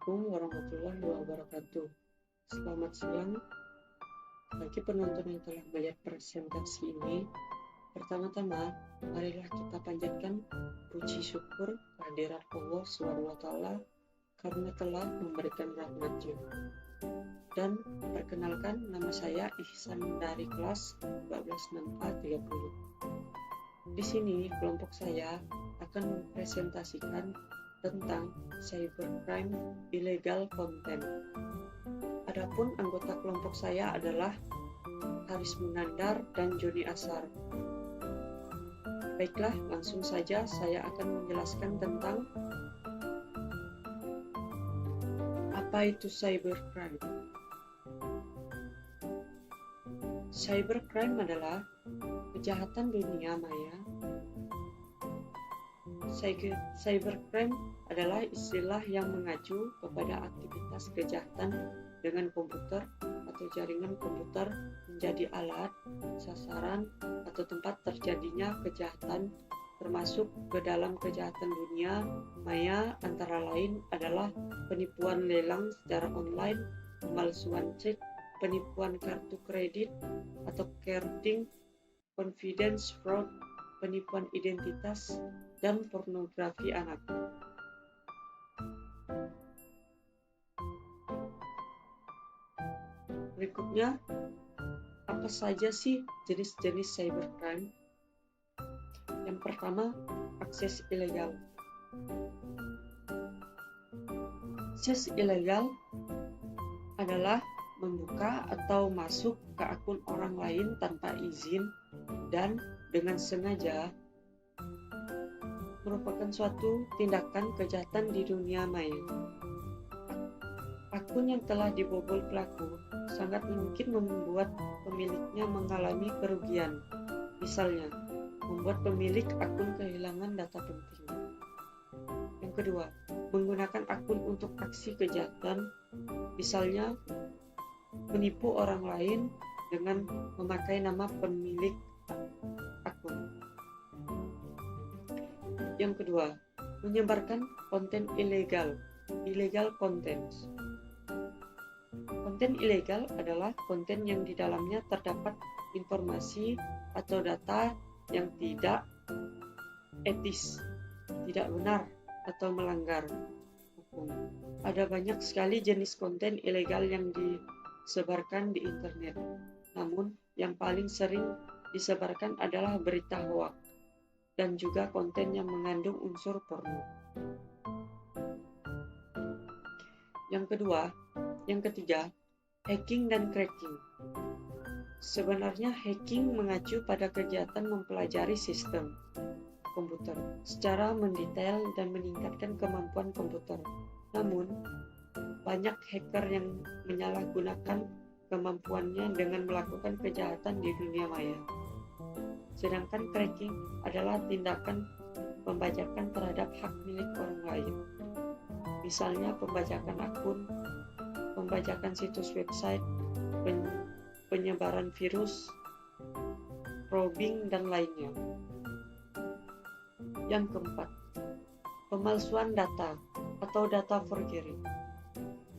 Assalamualaikum warahmatullahi wabarakatuh. Selamat siang bagi penonton yang telah melihat presentasi ini. Pertama-tama, marilah kita panjatkan puji syukur kehadirat Allah SWT karena telah memberikan rahmat-Nya. Dan perkenalkan, nama saya Ihsan dari kelas 12 30. Di sini kelompok saya akan mempresentasikan tentang cybercrime illegal content. Adapun anggota kelompok saya adalah Haris Munandar dan Joni Asar. Baiklah, langsung saja saya akan menjelaskan tentang apa itu cybercrime. Cybercrime adalah kejahatan dunia maya. Cybercrime adalah istilah yang mengacu kepada aktivitas kejahatan dengan komputer atau jaringan komputer menjadi alat, sasaran, atau tempat terjadinya kejahatan, termasuk ke dalam kejahatan dunia maya antara lain adalah penipuan lelang secara online, pemalsuan cek, penipuan kartu kredit atau carding, confidence fraud, penipuan identitas, dan pornografi anak. Berikutnya, apa saja sih jenis-jenis cybercrime? Yang pertama, akses ilegal. Akses ilegal adalah membuka atau masuk ke akun orang lain tanpa izin dan dengan sengaja, merupakan suatu tindakan kejahatan di dunia maya. Akun yang telah dibobol pelaku sangat mungkin membuat pemiliknya mengalami kerugian. Misalnya, membuat pemilik akun kehilangan data penting. Yang kedua, menggunakan akun untuk aksi kejahatan, misalnya menipu orang lain dengan memakai nama pemilik akun. Yang kedua, menyebarkan konten illegal content. Konten ilegal adalah konten yang di dalamnya terdapat informasi atau data yang tidak etis, tidak benar, atau melanggar hukum. Ada banyak sekali jenis konten ilegal yang disebarkan di internet. Namun, yang paling sering disebarkan adalah berita hoak dan juga konten yang mengandung unsur porno. Yang ketiga, hacking dan cracking. Sebenarnya hacking mengacu pada kegiatan mempelajari sistem komputer secara mendetail dan meningkatkan kemampuan komputer. Namun, banyak hacker yang menyalahgunakan kemampuannya dengan melakukan kejahatan di dunia maya. Sedangkan cracking adalah tindakan pembajakan terhadap hak milik orang lain. Misalnya pembajakan akun, pembajakan situs website, penyebaran virus, probing, dan lainnya. Yang keempat, pemalsuan data atau data forgery.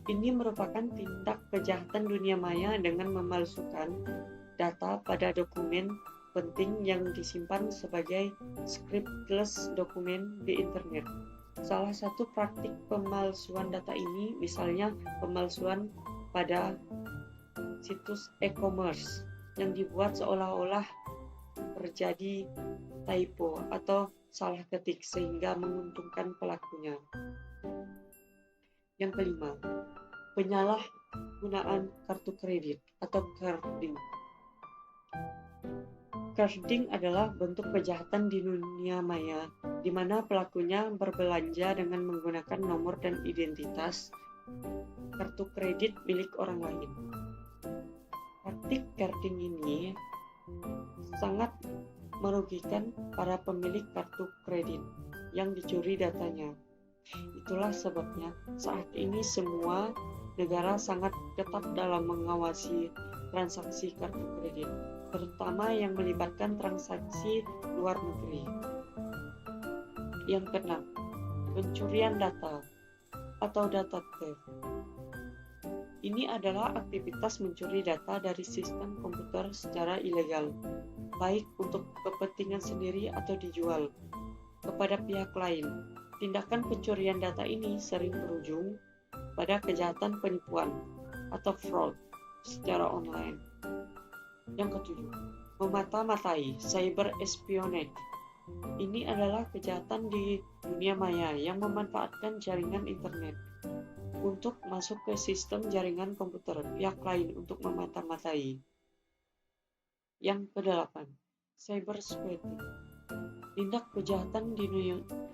Ini merupakan tindak kejahatan dunia maya dengan memalsukan data pada dokumen penting yang disimpan sebagai scriptless dokumen di internet. Salah satu praktik pemalsuan data ini misalnya pemalsuan pada situs e-commerce yang dibuat seolah-olah terjadi typo atau salah ketik sehingga menguntungkan pelakunya. Yang kelima, penyalahgunaan kartu kredit atau carding. Carding adalah bentuk kejahatan di dunia maya di mana pelakunya berbelanja dengan menggunakan nomor dan identitas kartu kredit milik orang lain. Praktik carding ini sangat merugikan para pemilik kartu kredit yang dicuri datanya. Itulah sebabnya saat ini semua negara sangat ketat dalam mengawasi transaksi kartu kredit, terutama yang melibatkan transaksi luar negeri. Yang keenam, pencurian data. atau data theft. Ini adalah aktivitas mencuri data dari sistem komputer secara ilegal, baik untuk kepentingan sendiri atau dijual kepada pihak lain. Tindakan pencurian data ini sering berujung pada kejahatan penipuan atau fraud secara online. Yang ketujuh, memata-matai, cyber espionage. Ini adalah kejahatan di dunia maya yang memanfaatkan jaringan internet untuk masuk ke sistem jaringan komputer pihak lain untuk memata-matai. Yang kedelapan, cyber squatting. Tindak kejahatan di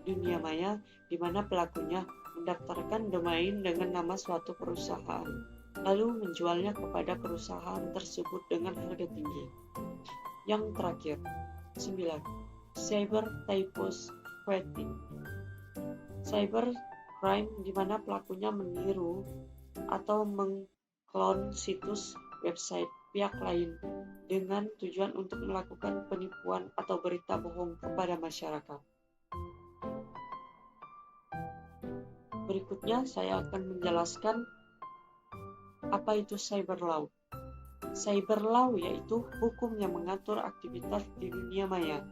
dunia maya di mana pelakunya mendaftarkan domain dengan nama suatu perusahaan, lalu menjualnya kepada perusahaan tersebut dengan harga tinggi. Yang terakhir, 9. Cyber typo squatting. Cyber crime di mana pelakunya meniru atau mengklon situs website pihak lain dengan tujuan untuk melakukan penipuan atau berita bohong kepada masyarakat. Berikutnya saya akan menjelaskan apa itu cyber law. Cyber law yaitu hukum yang mengatur aktivitas di dunia maya,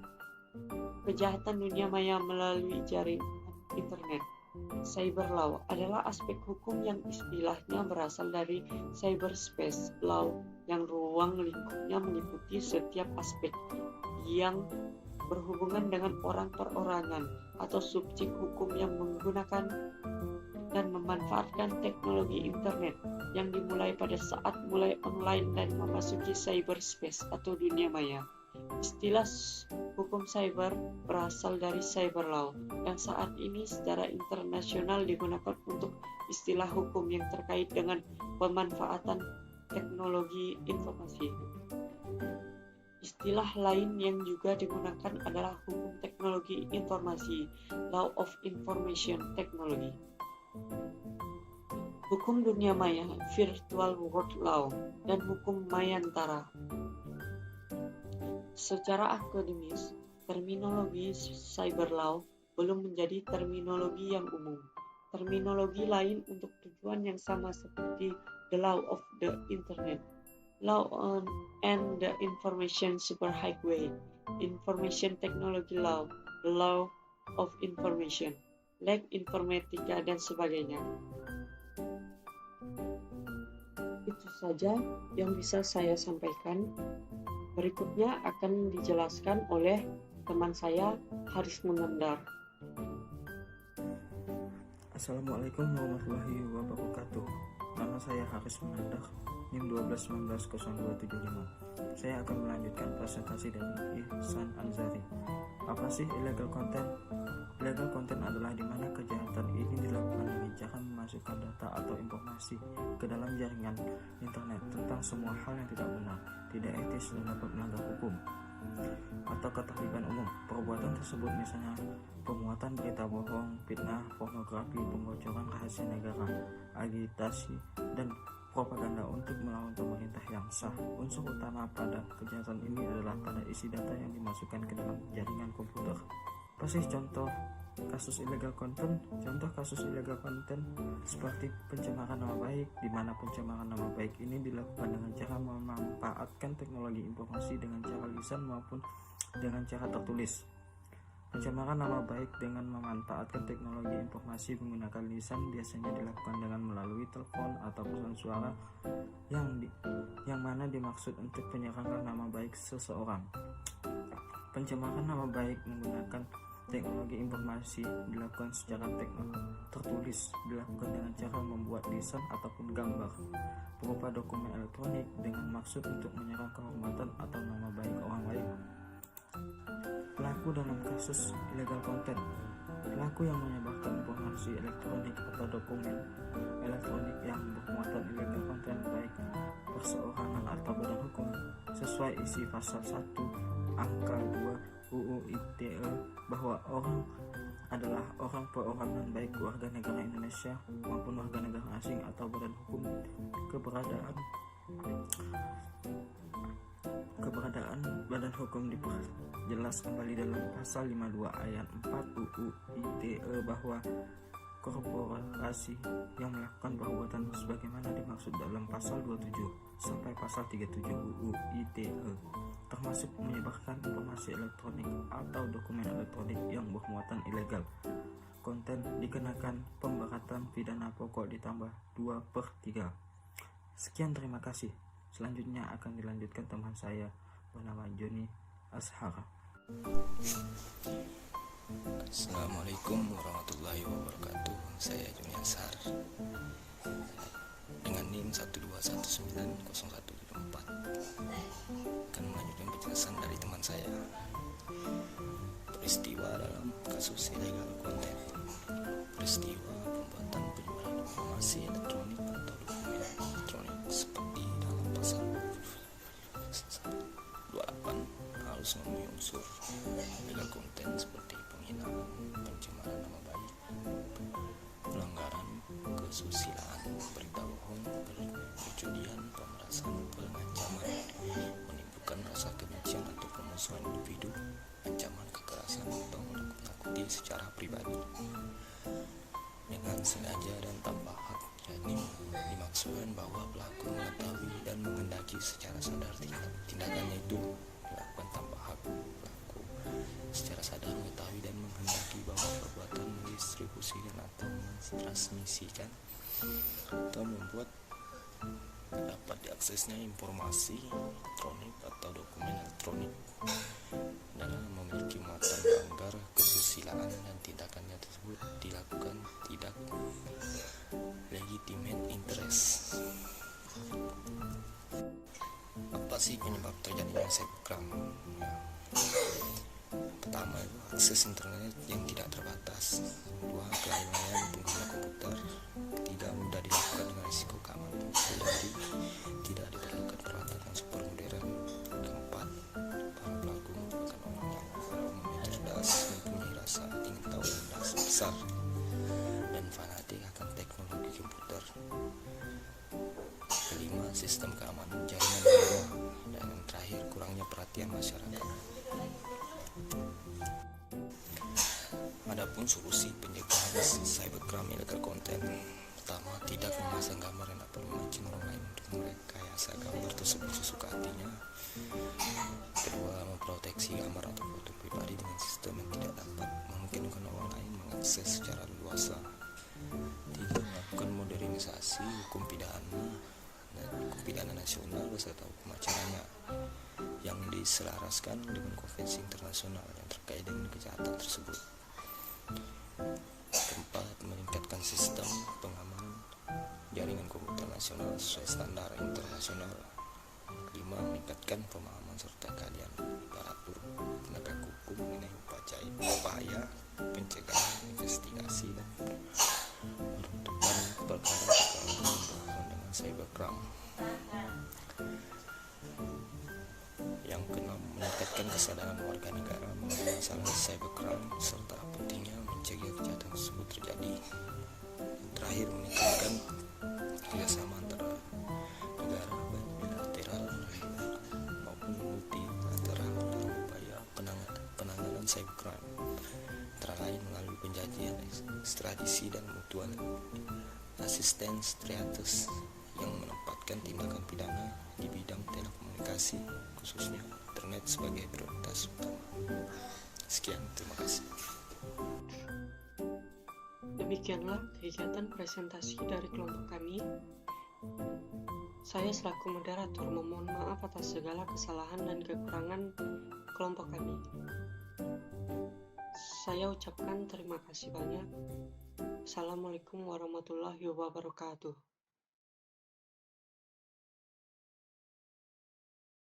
kejahatan dunia maya melalui jaringan internet. Cyber law adalah aspek hukum yang istilahnya berasal dari cyberspace law, yang ruang lingkupnya meliputi setiap aspek yang berhubungan dengan orang perorangan atau subjek hukum yang menggunakan dan memanfaatkan teknologi internet yang dimulai pada saat mulai online dan memasuki cyberspace atau dunia maya. Istilah hukum cyber berasal dari cyber law yang saat ini secara internasional digunakan untuk istilah hukum yang terkait dengan pemanfaatan teknologi informasi. Istilah lain yang juga digunakan adalah hukum teknologi informasi, Law of Information Technology. Hukum dunia maya, Virtual World Law, dan hukum mayantara. Secara akademis, terminologi cyber law belum menjadi terminologi yang umum. Terminologi lain untuk tujuan yang sama seperti the law of the internet, law on and the information superhighway, information technology law, the law of information, lab informatika, dan sebagainya. Itu saja yang bisa saya sampaikan. Berikutnya akan dijelaskan oleh teman saya, Haris Munandar. Assalamualaikum warahmatullahi wabarakatuh. Nama saya Haris Munandar, NIM 12190275. Saya akan melanjutkan presentasi dari Ihsan Anzari. Apa sih illegal content? Illegal content adalah di mana kejahatan ini dilakukan dengan cara memasukkan data atau informasi ke dalam jaringan internet tentang semua hal yang tidak benar, tidak etis, dan dapat melanggar hukum atau ketertiban umum. Perbuatan tersebut misalnya pemuatan berita bohong, fitnah, pornografi, pembocoran rahasia negara, agitasi, dan propaganda untuk melawan pemerintah yang sah. Unsur utama pada kejahatan ini adalah pada isi data yang dimasukkan ke dalam jaringan komputer. Apa sih contoh kasus illegal content? Contoh kasus illegal content seperti pencemaran nama baik, di mana pencemaran nama baik ini dilakukan dengan cara memanfaatkan teknologi informasi dengan cara lisan maupun dengan cara tertulis. Pencemaran nama baik dengan memanfaatkan teknologi informasi menggunakan lisan biasanya dilakukan dengan melalui telepon atau pesan suara yang mana dimaksud untuk penyerangan nama baik seseorang. Pencemaran nama baik menggunakan teknologi informasi dilakukan secara tertulis, dilakukan dengan cara membuat lisan ataupun gambar berupa dokumen elektronik dengan maksud untuk menyerang kehormatan atau nama baik orang lain. Pelaku dalam kasus illegal content: pelaku yang menyebarkan informasi elektronik atau dokumen elektronik yang bermuatan illegal content baik perseorangan atau badan hukum sesuai isi pasal 1 angka 2 UU ITE bahwa orang adalah orang perorangan baik warga negara Indonesia maupun warga negara asing atau badan hukum. Keberadaan badan hukum diperjelas kembali dalam pasal 52 ayat 4 UU ITE bahwa korporasi yang melakukan perbuatan sebagaimana dimaksud dalam pasal 27 sampai pasal 37 UU ITE, termasuk menyebarkan informasi elektronik atau dokumen elektronik yang bermuatan ilegal. Konten dikenakan pemberatan pidana pokok ditambah 2/3. Sekian, terima kasih. Selanjutnya akan dilanjutkan teman saya bernama Joni Ashar. Assalamualaikum warahmatullahi wabarakatuh. Saya Joni Ashar dengan NIM 1219014 akan melanjutkan penjelasan dari teman saya. Peristiwa dalam kasus illegal content. Peristiwa pembuatan penyebaran informasi elektronik atau dokumen elektronik seperti dalam pasal 28 harus memenuhi unsur illegal content seperti penghinaan, pencemaran nama baik, pelanggaran kesusilaan, berita bohong, perjudian, pemerasan, pengancaman, menimbulkan rasa kebencian atau pemusuhan individu, ancaman kekerasan atau menakuti secara pribadi dengan sengaja dan tanpa hak, yakni dimaksudkan bahwa pelaku mengetahui dan menghendaki secara sadar tindakannya itu dilakukan tanpa hak. Pelaku secara sadar mengetahui dan menghendaki bahwa perbuatan mendistribusikan atau mentransmisikan atau membuat dapat diaksesnya informasi elektronik atau dokumen elektronik dalam memiliki muatan melanggar kesusilaan dan tindakannya tersebut dilakukan tidak legitimate interest. Apa sih penyebab terjadinya cybercrime? Pertama, akses internet yang tidak terbatas. Dua, kelalaian pengguna komputer. Tiga, mudah dilakukan dengan risiko keamanan. Jadi tidak diperlukan peralatan yang super modern. Keempat, para pelaku merupakan orang yang pada umumnya cerdas, mempunyai rasa ingin tahu yang besar, dan fanatik akan teknologi komputer. Kelima, sistem keamanan jaringan yang lemah. Dan yang terakhir, kurangnya perhatian masyarakat. Adapun solusi pencegahan cybercrime illegal content: pertama, tidak memasang gambar yang dapat memancing orang lain untuk merekayasa gambar tersebut sesuka hatinya. Kedua, memproteksi gambar atau foto pribadi dengan sistem yang tidak dapat memungkinkan orang lain mengakses secara leluasa. Tiga, melakukan modernisasi hukum pidana dan hukum pidana nasional beserta hukum acaranya yang diselaraskan dengan konvensi internasional yang terkait dengan kejahatan tersebut. Keempat, meningkatkan sistem pengamanan jaringan komputer nasional sesuai standar internasional. Kelima, meningkatkan pemahaman serta keahlian aparatur penegak hukum mengenai upaya pencegahan, investigasi, dan penuntutan perkara yang berhubungan dengan cybercrime. Yang keenam, meningkatkan kesadaran warga negara mengenai masalah cybercrime serta pentingnya mencegah kejahatan tersebut terjadi. Yang terakhir, meningkatkan kerjasama antara negara baik bilateral maupun multilateral dalam upaya penanganan cybercrime, antara lain melalui penjajian ekstradisi dan mutual assistance treaties yang menempatkan tindakan pidana di bidang telekomunikasi, khususnya internet, sebagai prioritas utama. Sekian, terima kasih. Demikianlah kegiatan presentasi dari kelompok kami. Saya selaku moderator memohon maaf atas segala kesalahan dan kekurangan kelompok kami. Saya ucapkan terima kasih banyak. Assalamualaikum warahmatullahi wabarakatuh.